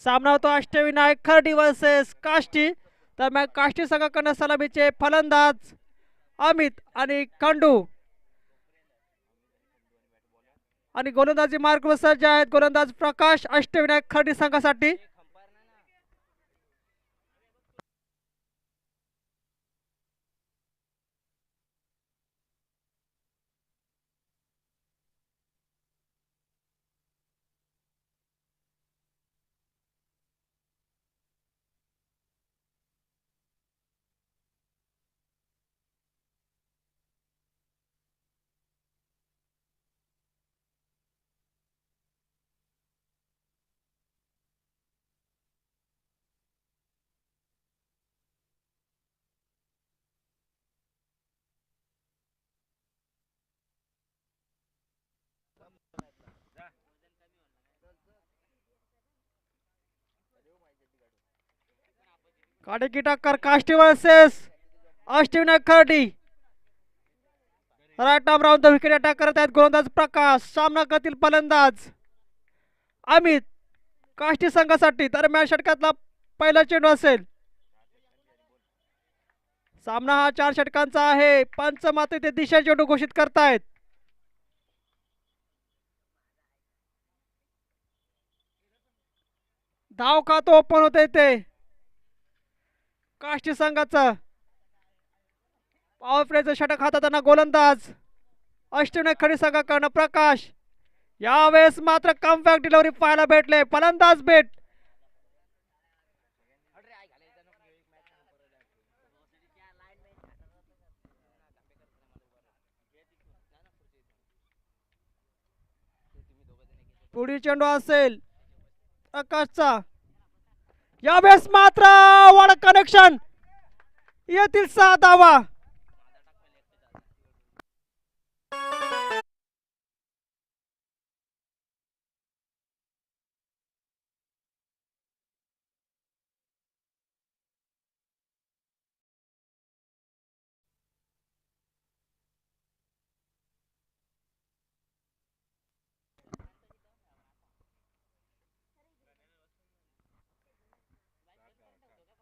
सामना होतो अष्टविनायक खर्डी वर्सेस काष्टी. दरम्यान काष्टी संघाकडून सलामीचे फलंदाज अमित आणि खंडू आणि गोलंदाजी मार्गदर्शक जे आहेत गोलंदाज प्रकाश अष्टविनायक खर्डी संघासाठी. काटेकी टक्कर Kashti versus Ashtavinayak Khardi. Right arm round the wicket attack करत आहेत गोलंदाज प्रकाश. सामना करतील फलंदाज अमित काष्टी संघासाठी. दरम्यान षटकातला पहिला चेंडू असेल. सामना हा 4 षटकांचा आहे. पंच मात्र ते दिशा चेंडू घोषित करतायत. धाव खातो ओपन होते ते काष्टी संघाचा. पॉवर प्लेचं षटक हाताळताना गोलंदाज अष्टविनायक खर्डी संघाकडून प्रकाश. यावेळेस मात्र कमबॅक डिलिव्हरी पाहायला भेटले. फलंदाज बेट पुढील चेंडू असेल प्रकाशचा. यावेळेस मात्र वड कनेक्शन येथील 6 धावा.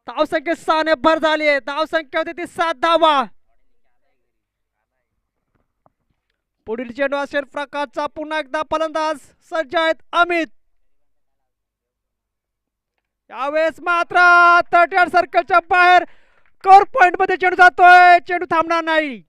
धावसंख्येत 6 ने भर झाली आहे. धावसंख्या होती ती 7 धावा. पुढील चेंडू असेल प्रकाशचा. पुन्हा एकदा फलंदाज सज्ज आहेत अमित. यावेळेस मात्र 30 सर्कलच्या बाहेर कोर पॉइंट मध्ये चेंडू जातोय. चेंडू थांबणार नाही.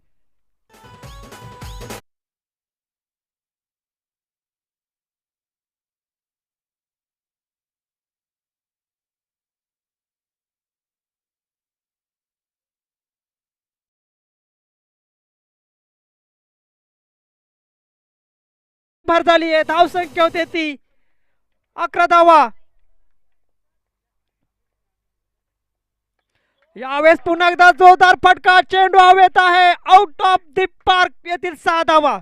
भर झाली आहे. धावसंख्या होते ती 11 धावा. यावेळेस पुन्हा एकदा जोरदार फटका. चेंडू हवेत आहे. Out of the park. येथील 6 धावा.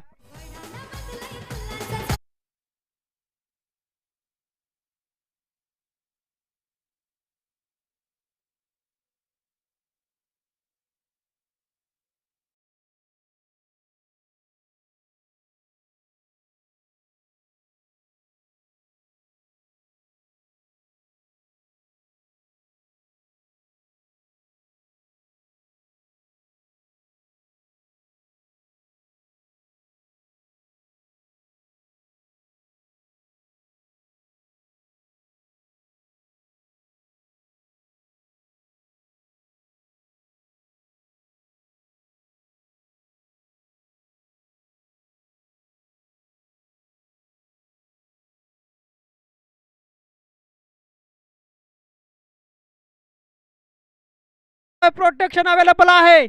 प्रोटेक्शन अवेलेबल आहे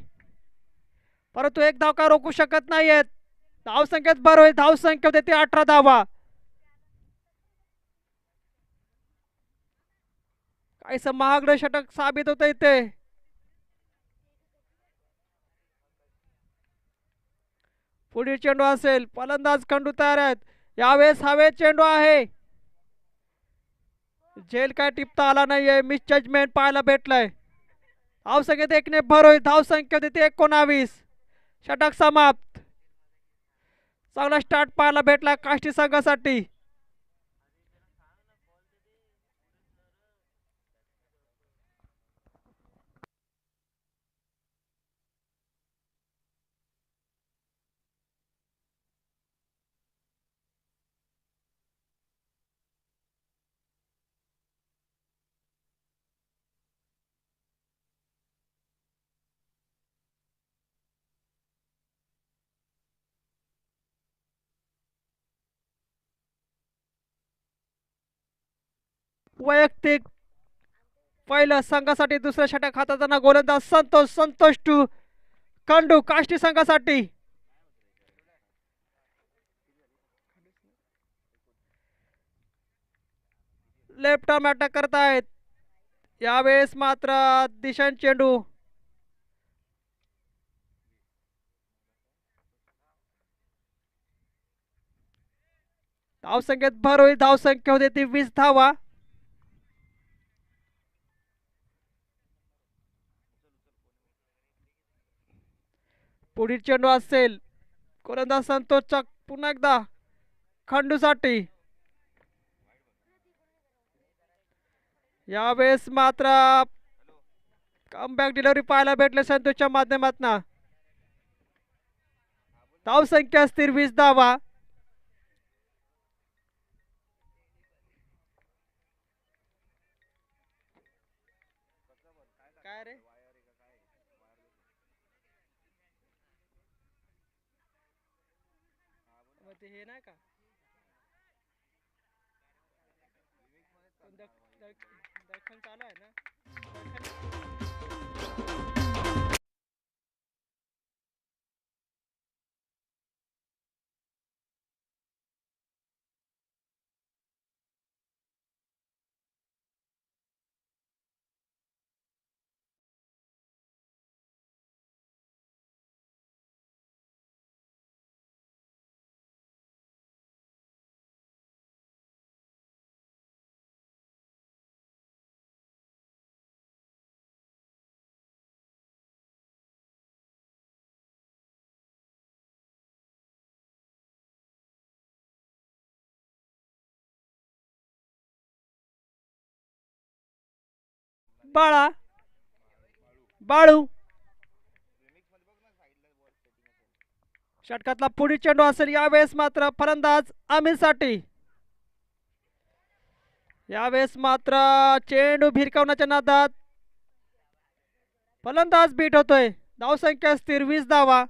परंतु एक धाव का रोखू शकत नाहीयेत. धावसंख्येत भर होईल. धावसंख्या होते ती 18 धावा. काहीस महागडं षटक साबित होत इथे. पुढील चेंडू असेल. फलंदाज खंडू तयार आहेत. यावेळेस हवेत चेंडू आहे. झेल काय टिपता आला नाहीये. मिस जजमेंट पाहायला भेटलंय. धावसंख्येत 1 ने भर होईल. धावसंख्या होती 19. षटक समाप्त. चांगला स्टार्ट पाहायला भेटला काष्टी संघासाठी. वैयक्तिक पहिलं संघासाठी दुसऱ्या षटक हाताळताना गोलंदाज संतोष टू खंडू काष्टी संघासाठी. लेफ्ट आर्म अटॅक करतायत यावेळेस मात्र दिशांत चेंडू. धावसंख्येत भर होईल. धावसंख्या होते ती 20 धावा. पुढील चेंडू असेल गोलंदाज संतोषचा पुन्हा एकदा खंडूसाठी. यावेळेस मात्र कमबॅक डिलिव्हरी पाहायला भेटले संतोषच्या माध्यमातून. धावसंख्या स्थिर 20 धावा. काय रे हे नाही का दखन चालू आहे ना. बाळा बाळू षटकातला पुढील चेंडू असेल यावेळेस मात्र फलंदाज आमिरसाठी. यावेळेस मात्र चेंडू भिरकावण्याच्या नादात फलंदाज बीट होतोय. धावसंख्या स्थिर 20 धावा.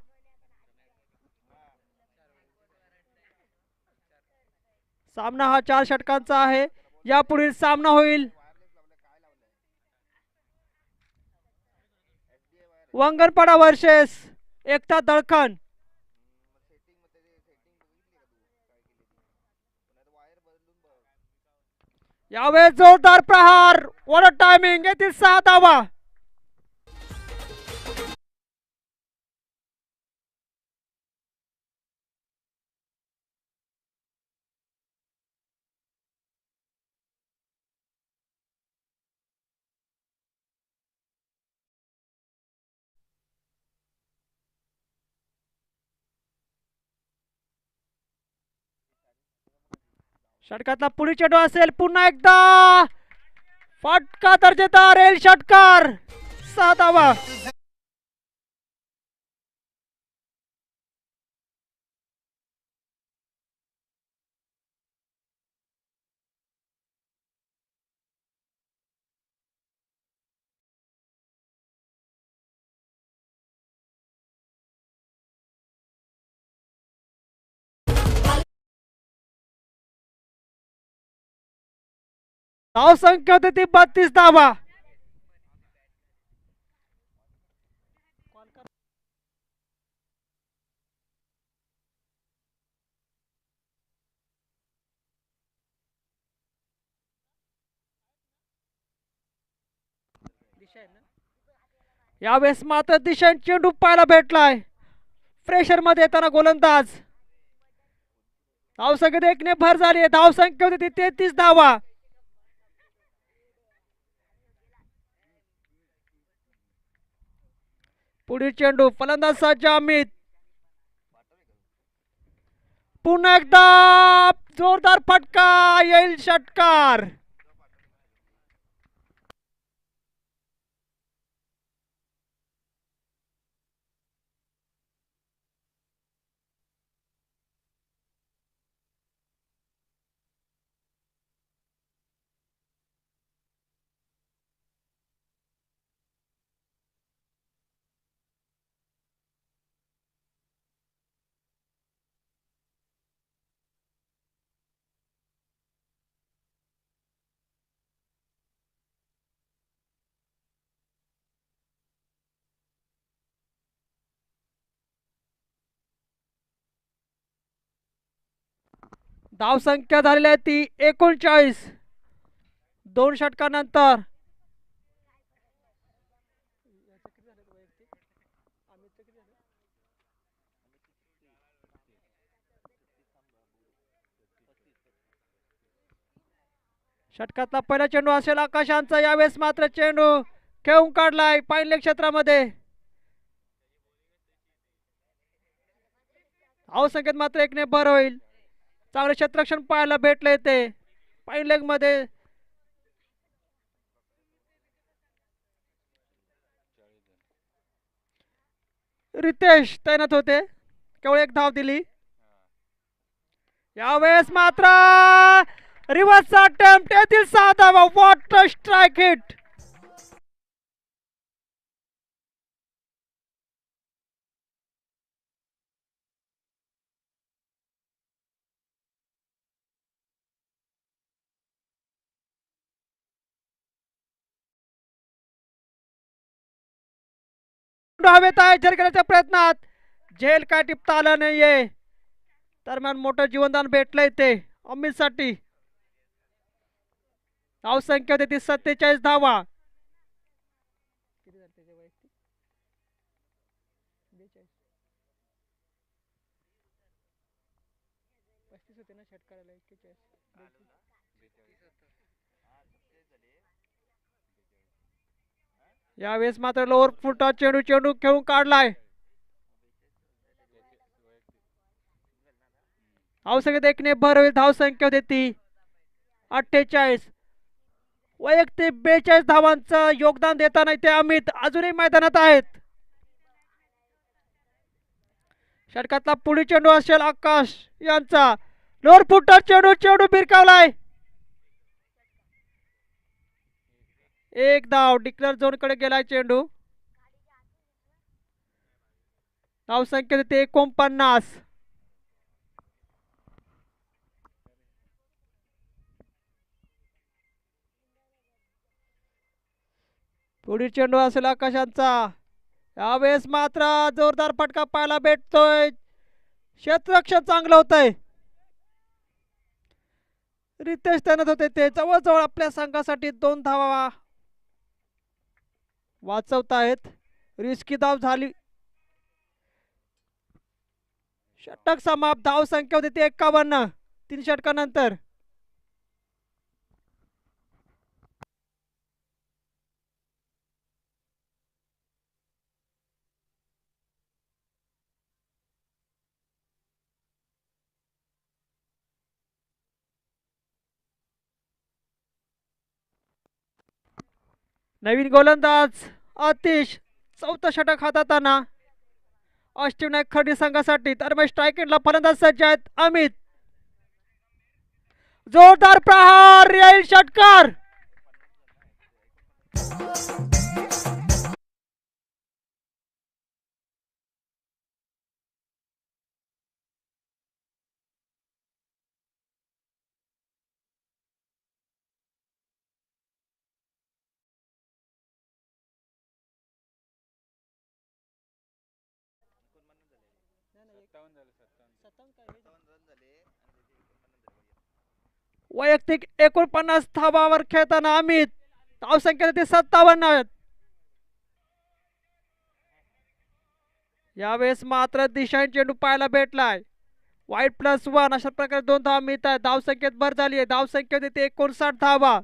सामना हा 4 षटकांचा आहे. यापुढील सामना होईल वंगणपाडा वर्सेस एकता दळखन. यावेळेस जोरदार प्रहार. वर टायमिंग येथील 6 धावा. षटकातला पुढील चेंडू असेल पुन्हा एकदा फटका दर्जेदार येईल षटकार. 6 धावा. धावसंख्या होती ती 32 धावा. यावेळेस मात्र दिशांत चेंडू पाहायला भेटलाय. प्रेशर मध्ये येताना गोलंदाज. धावसंख्येत एकने भर झाली. धावसंख्या होती ती 33 धावा. पुढील चेंडू फलंदाज सज्ज अमित. पुन्हा एकदा जोरदार फटका येईल षटकार. धावसंख्या झालेली आहे ती 39. 2 षटकानंतर षटकातला पहिला चेंडू असेल आकाशांचा. यावेळेस मात्र चेंडू खेळून काढलाय पाहिल्या क्षेत्रामध्ये. धावसंख्येत मात्र 1 भर होईल. चांगले क्षेत्ररक्षण पाहायला भेटले ते पहिल्या मध्ये. रितेश तैनात होते, केवळ 1 धाव दिली. यावेळेस मात्र रिव्हर्स अटेम्प्ट, येथील 6 धावा. What a strike hit. हवेत आहे झेल करण्याच्या प्रयत्नात. झेल काय टिपता आला नाहीये. दरम्यान मोठं जीवनदान भेटलंय ते अमित साठी. धावसंख्या होती 47 धावा. यावेळेस मात्र लोअर फुटा चेंडू खेळून काढलाय. धावसंख्येत 1 भर होईल. धावसंख्या होती ती 48. वैयक्तिक 42 धावांचं योगदान देताना ते अमित अजूनही मैदानात आहेत. षटकातला पुढील चेंडू असेल आकाश यांचा. लोअर फुटा चेंडू भिरकावलाय. 1 धाव. डिक्लेअर झोन कडे गेलाय चेंडू. धावसंख्या होती 49. पुढील चेंडू असेल आकाशांचा. यावेळेस मात्र जोरदार फटका पाहायला भेटतोय. क्षेत्ररक्षण चांगलं होतंय. रितेश तैनात होते ते जवळजवळ आपल्या संघासाठी 2 धावा वाचवतायत. रिस्की धाव झाली. षटक समाप्त. धावसंख्या होती ती 51. 3 षटकानंतर. नवीन गोलंदाज आतिश 4थं षटक हाताळताना अष्टविनायक खर्डी संघासाठी. दरम्यान स्ट्राईक एंडला फलंदाज सज्ज आहेत अमित. जोरदार प्रहार, येईल षटकार. वैयक्तिक 49 धावावर खेळताना अमित. धावसंख्या ते 57 आहेत. यावेळेस मात्र दिशांनी चेंडू पाहायला भेटलाय. वाईट +1 अशा प्रकारे 2 धावा मिळत आहेत. धावसंख्येत भर झाली आहे. धावसंख्या ते 59 धावा.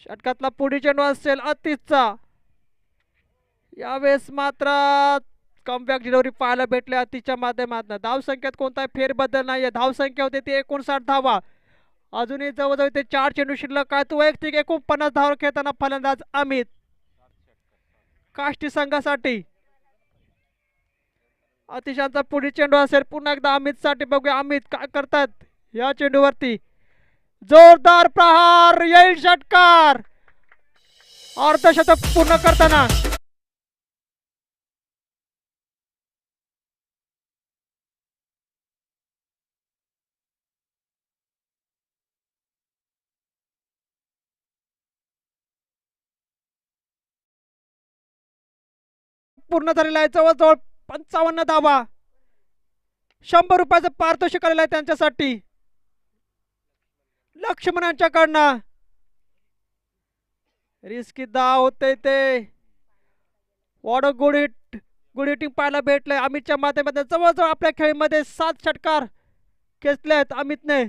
षटकातला पुढील चेंडू असेल अतिशचा. यावेळेस मात्र कमबॅक डिलिव्हरी पाहायला भेटले अतिशच्या माध्यमातून. धावसंख्येत कोणताही फेरबदल नाहीये. धावसंख्या होती ती 59 धावा. अजूनही जवळजवळ ते 4 चेंडू शिल्लक आहेत. वैयक्तिक 49 धावा खेळताना फलंदाज अमित काष्टी संघासाठी. अतिशांचा पुढील चेंडू असेल पुन्हा एकदा अमित साठी. बघूया अमित काय करतात या चेंडूवरती. जोरदार प्रहार, येईल षटकार. अर्धशतक पूर्ण करताना पूर्ण झालेला आहे. जवळजवळ 55 धावा. 100 रुपयाचं पारितोषिक आलेलं आहे त्यांच्यासाठी लक्ष्मणांच्याकडनं. रिस्की धाव होते ते. What a good hit, good hitting पाहायला भेटलंय अमितच्या माध्यमातून. जवळजवळ आपल्या खेळीमध्ये 7 षटकार खेचले आहेत अमितने.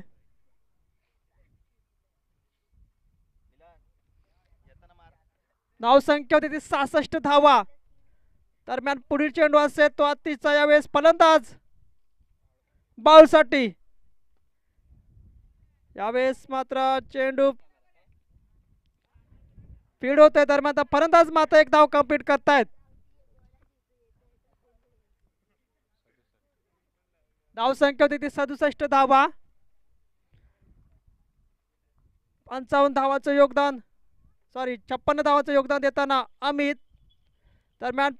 धावसंख्या होती ती 66 धावा. दरम्यान पुढील चेंडू असेल तो अतिशय यावेळेस फलंदाज बॉलसाठी. यावेळेस मात्र चेंडू फीड होतोय. दरम्यान फलंदाज मात्र एक धाव कंप्लीट करतायत. धावसंख्या होती ती 67 धावा. 55 धावाचं योगदान, 56 धावाचं योगदान देताना अमित. दरम्यान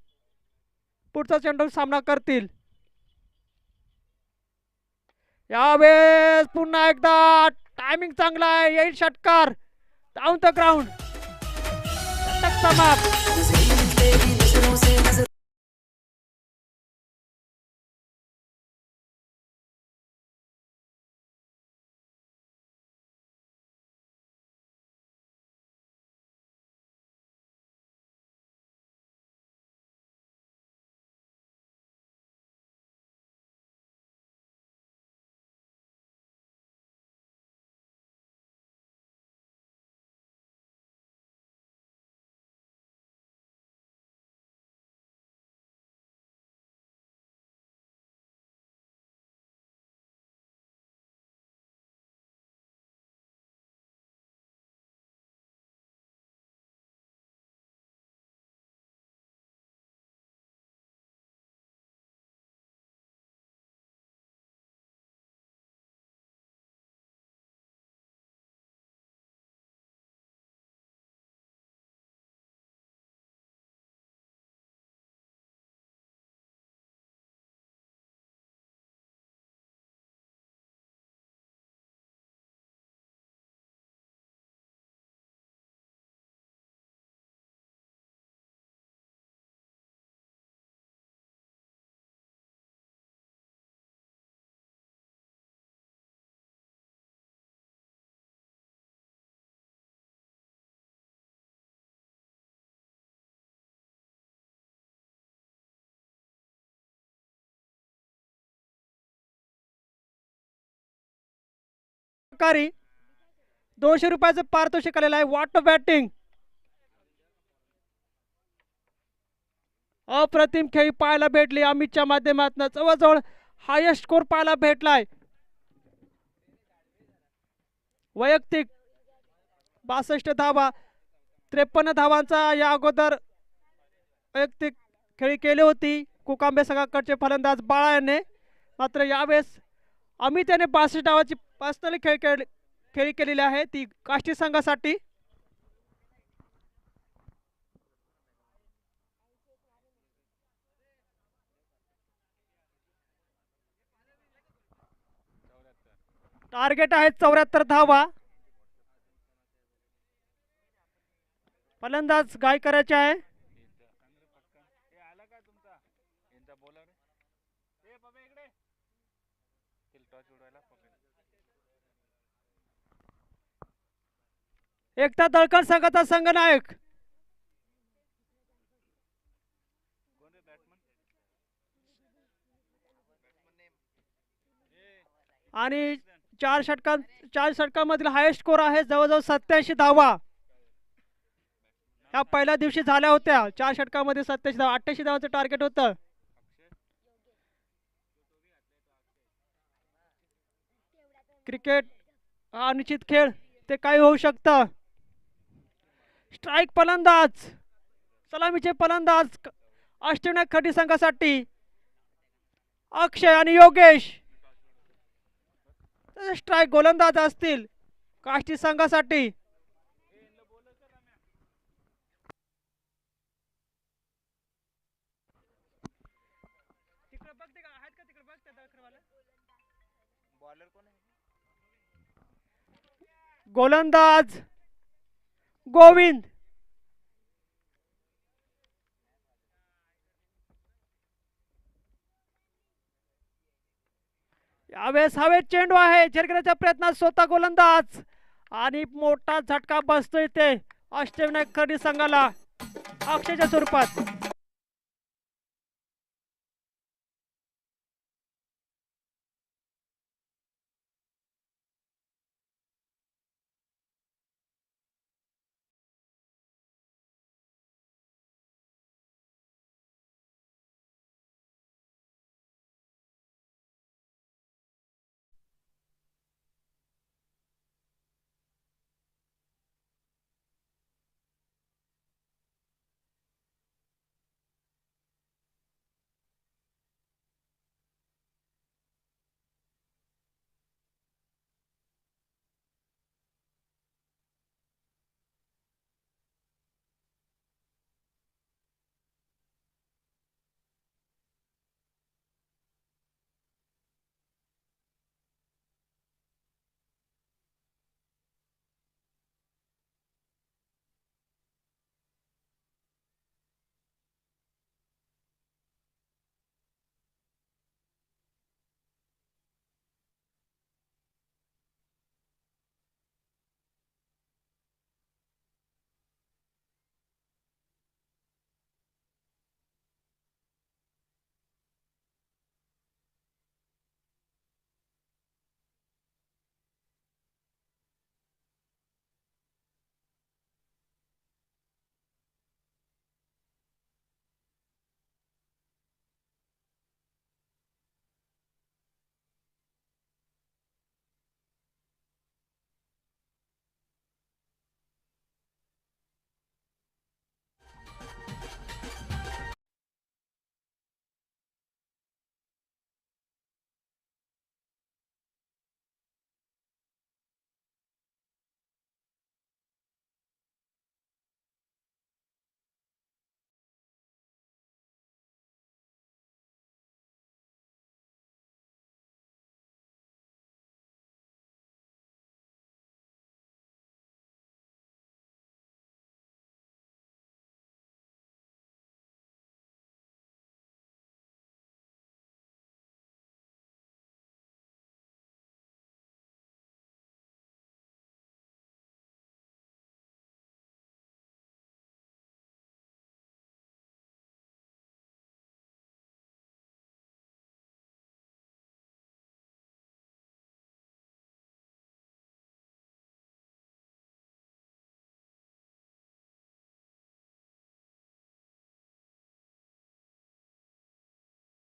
पुढचा चेंडू सामना करतील. यावेळेस पुन्हा एकदा टायमिंग चांगला आहे. येईल षटकार डाऊन द ग्राउंड. षटक समाप्त. कारी 200 रुपयाचं पारितोषिक आलेलं आहे. What batting. अप्रतिम खेळी पाहायला भेटली अमितच्या माध्यमातून. जवळजवळ हायेस्ट स्कोर पाहायला भेटलाय. वैयक्तिक 62 धावा. 53 धावांचा या अगोदर वैयक्तिक खेळी केली होती कोकांबे संघाकडचे फलंदाज बाळा याने. मात्र यावेळेस अमित याने 62 धावाची पर्सनली खेळी केलेली आहे ती काष्टी संघासाठी. टार्गेट आहे 74 धावा. फलंदाज गाय करायचे आहे. एकता दळकण संघाचा संघनायक आणि 4 षटकांमधील हायेस्ट स्कोर आहे जवळजवळ 87 धावा. या पहिल्या दिवशी झाल्या होत्या 4 षटकांमध्ये 87 धावा. 88 धावाचं टार्गेट होतं. क्रिकेट हा अनिश्चित खेळ, ते काही होऊ शकतं. स्ट्राईक फलंदाज, सलामीचे फलंदाज अष्टविनायक खडी संघासाठी अक्षय आणि योगेश. स्ट्राईक गोलंदाज असतील काष्टी संघासाठी. गोलंदाज गोविंद. यावेळेस हवेत चेंडू आहे, झेलण्याच्या प्रयत्नात स्वतः गोलंदाज आणि मोठा झटका बसतोय ते अष्टविनायक खर्डी संघाला अक्षयच्या स्वरूपात.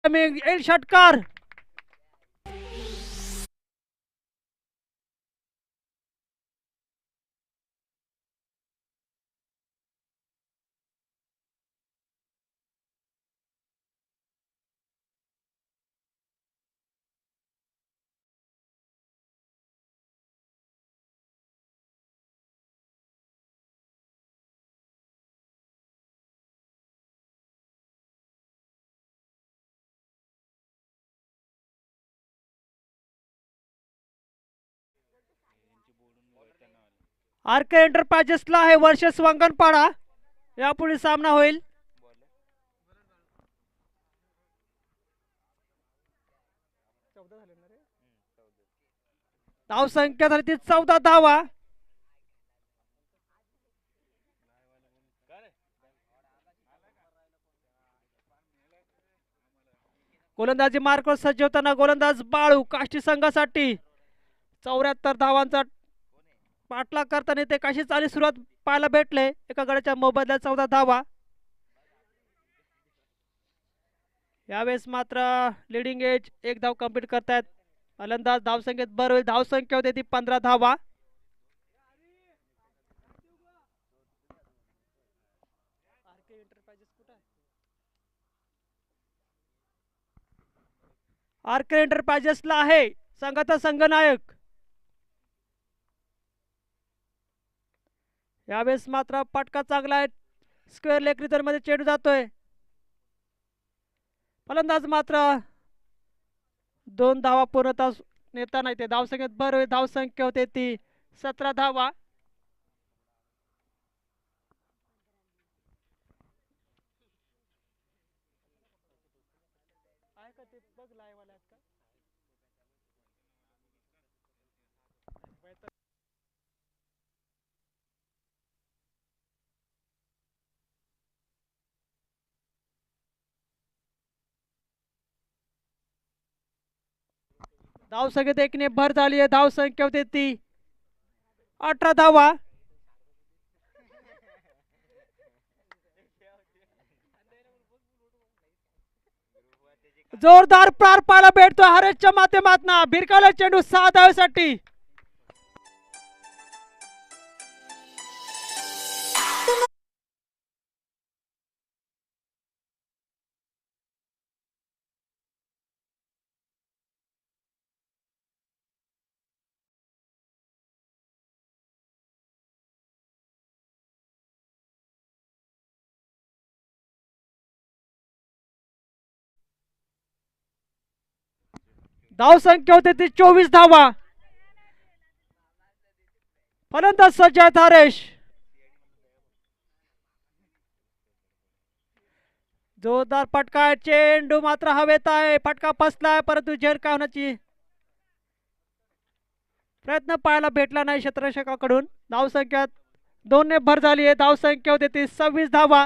येईल षटकार. आर्के एंटरप्राइजेसला आहे वर्षस वंगणपाडा. यापुढे सामना होईल. धाव संख्या झाली ती 14 धावा. गोलंदाजी मार्कवर सज्ज होताना गोलंदाज बाळू काष्टी संघासाठी 74 धावांचा पाठलाग करताना ते कशी चाली सुरुवात पाहायला भेटले. एका गड्याच्या मोबदल्यात 14 धावा. यावेळेस मात्र लिडिंग एज एक धाव कंप्लीट करतायत. फलंदाज धावसंख्येत भर होईल. धावसंख्या होते ती 15 धावा. आर्के एंटरप्राइजेसला आहे संघाचा संघनायक. यावेळेस मात्र पटका चांगला आहे. स्क्वेअर लेग रिझल्ट मध्ये चेंडू जातोय. फलंदाज मात्र 2 धावा पूर्णतः नेता नाही. ते धावसंख्येत भर होईल. धावसंख्या होते ती 17 धावा. धावसंख्येत एकने भर झाली आहे. धावसंख्या होते ती 18 धावा. जोरदार प्रार पाहायला भेटतो हरेशच्या माध्यमातून. भिरकावला चेंडू 6 धावेसाठी. धावसंख्या होते ती 24 धावा. फलंदाज सज्ज आहेत हरेश. जोरदार फटका आहे. चेंडू मात्र हवेत आहे. फटका फसलाय परंतु झेल काय होण्याची प्रयत्न पाहायला भेटला नाही क्षेत्ररक्षकाकडून. धावसंख्यात 2 ने भर झाली आहे. धावसंख्या होते ती 26 धावा.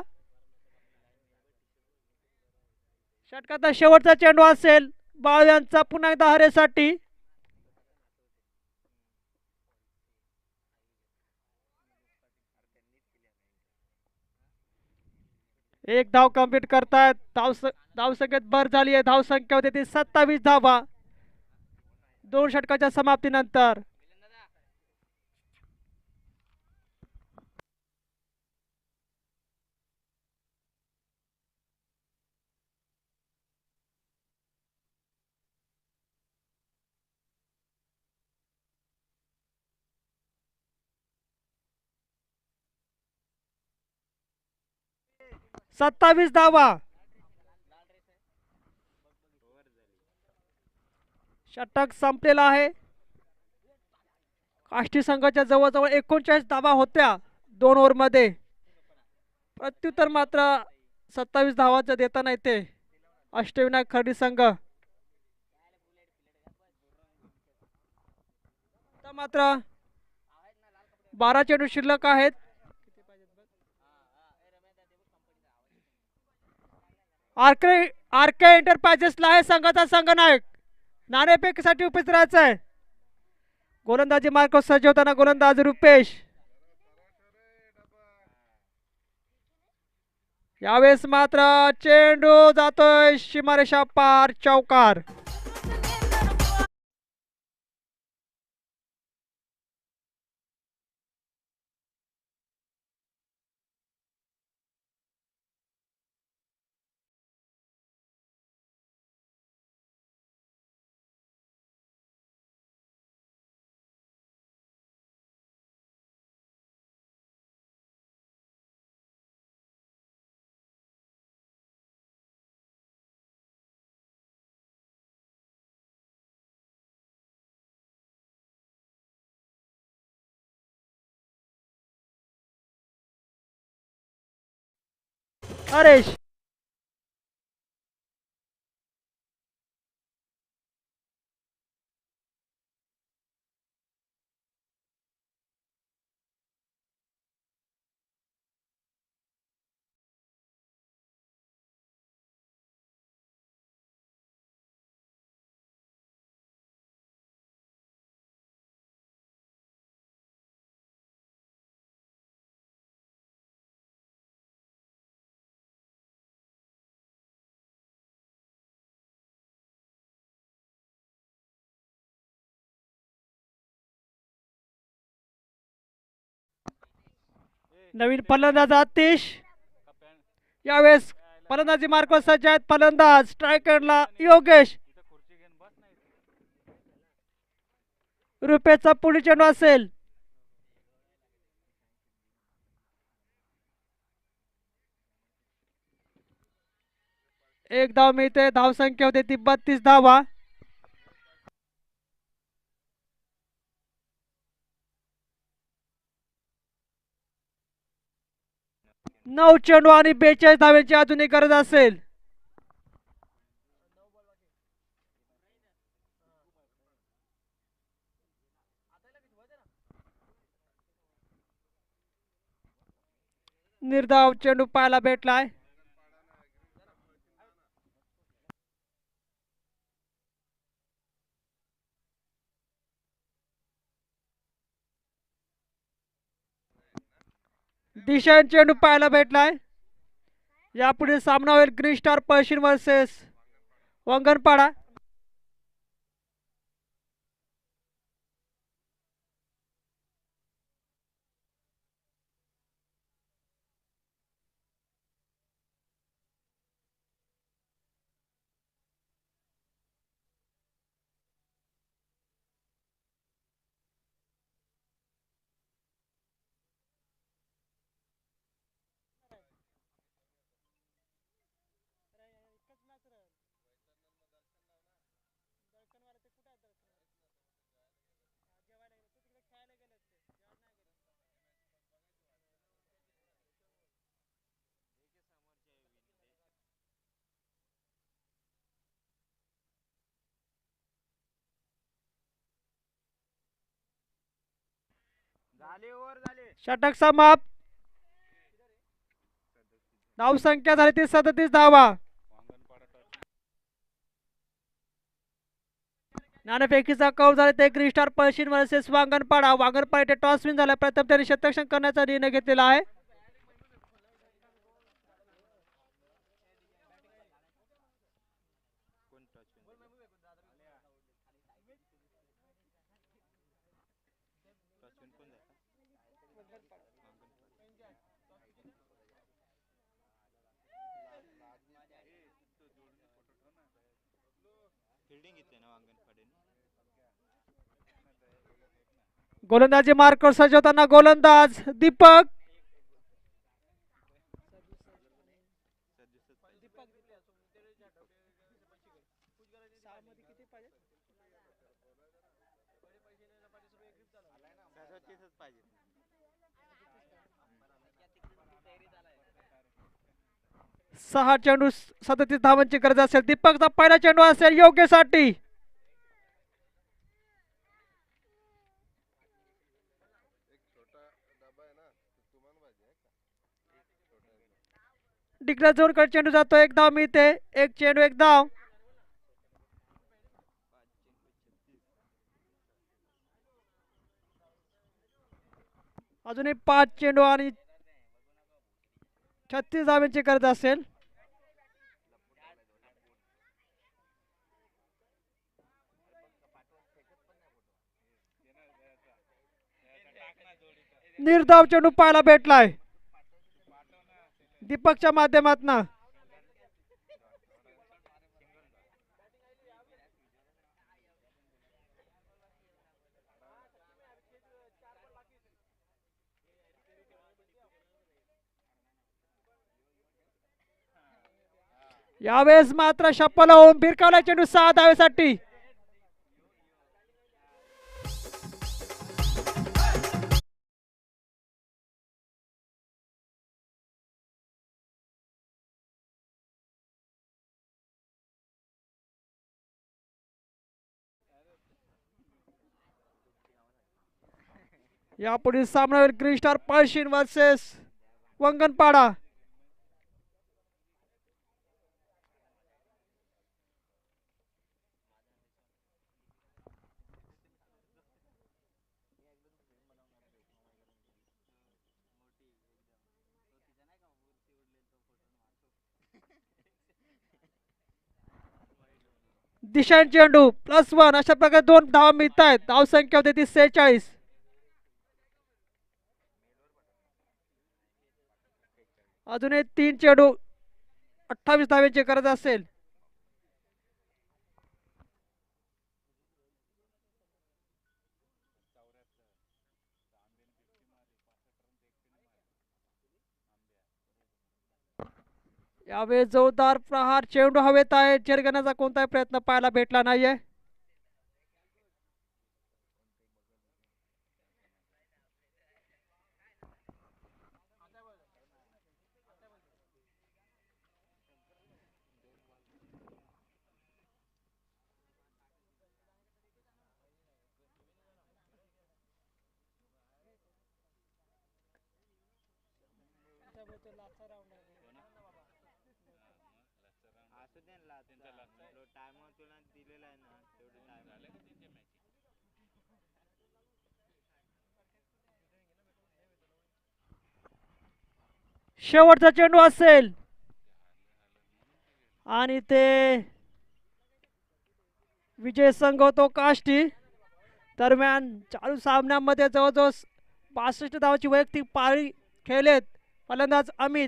षटकाचा शेवटचा चेंडू असेल बाळ यांचा पुन्हा एकदा हरेसाठी. एक धाव कंप्लीट करतायत. धावसंख्येत भर झाली आहे. धावसंख्या होते ती 27 धावा 2 षटकाच्या समाप्तीनंतर. सत्तावीस धावा. षटक संपलेला आहे. काष्टी संघाच्या जवळजवळ 39 धावा होत्या 2 ओव्हरमध्ये. प्रत्युत्तर मात्र 27 धावांचं देताना येते अष्टविनायक खर्डी संघ. मात्र 12 चेंडू शिल्लक आहेत. आरके एंटरप्राइजेसला आहे संघाचा संघनायक. नाणेफेकीसाठी उपस्थित राहायचं आहे. गोलंदाजी मार्ग सज्ज होताना गोलंदाज रुपेश. यावेळेस मात्र चेंडू जातोय सीमारेषा पार. चौकार. हरेश. नवीन फलंदाज आतिश. यावेळेस फलंदाजी मार्ग सज्ज आहेत. फलंदाज स्ट्रायकरला योगेश. रुपेशचा पुढील चेंडू असेल. एक धाव मिळते. धावसंख्या होते ती 32 धावा. नऊ चेंडू आणि 42 धाव्यांची अजूनही गरज असेल. निर्धाव चेंडू पाहायला भेटलाय. दिशांन चेंडू पाहायला भेटलाय. यापुढे सामना होईल ग्रीन स्टार पळशीन वर्सेस वंगणपाडा. षटक समाप्त. धावसंख्या झाली ती 37 धावा. नाणेफेकीचा कौल झाला ते green star Palshin versus Wanganpada. Wanganpada toss win झाला. प्रथम त्यांनी शतरक्षण करण्याचा निर्णय घेतलेला आहे. गोलंदाजी मार्कवर सजवताना गोलंदाज दीपक. सहा चेंडू 37 धावांची गरज असेल. दीपकचा पहिला चेंडू असेल योग्यसाठी. डिक्लेअर झोनकडे चेंडू जातो. एक धाव मिळते. एक चेंडू एक धाव. अजूनही 5 चेंडू आणि 36 धावांची गरज असेल. निर्धाव चेंडू पाहायला भेटलाय दीपकच्या माध्यमातून. यावेळेस मात्र शप्पल होऊन भिरकावला चेंडू 6 धावेसाठी. यापुढील सामना होईल ग्रीन स्टार पळशीन वर्सेस वंगणपाडा. दिशांन चेंडू +1. अशा प्रकारे 2 धावा मिळत आहेत. धावसंख्या होते ती 46. अजूनही 3 चेंडू 28 धावांची गरज असेल. यावेळेस जोरदार प्रहार चेंडू हवेत आहे. चिरगण्याचा कोणताही प्रयत्न पाहायला भेटला नाहीये. शेवटचा चेंडू असेल आणि ते विजय संघवतो काष्टी. दरम्यान चालू सामन्यामध्ये जवळजवळ 65 धावांची वैयक्तिक पारी खेळलेत फलंदाज अमित.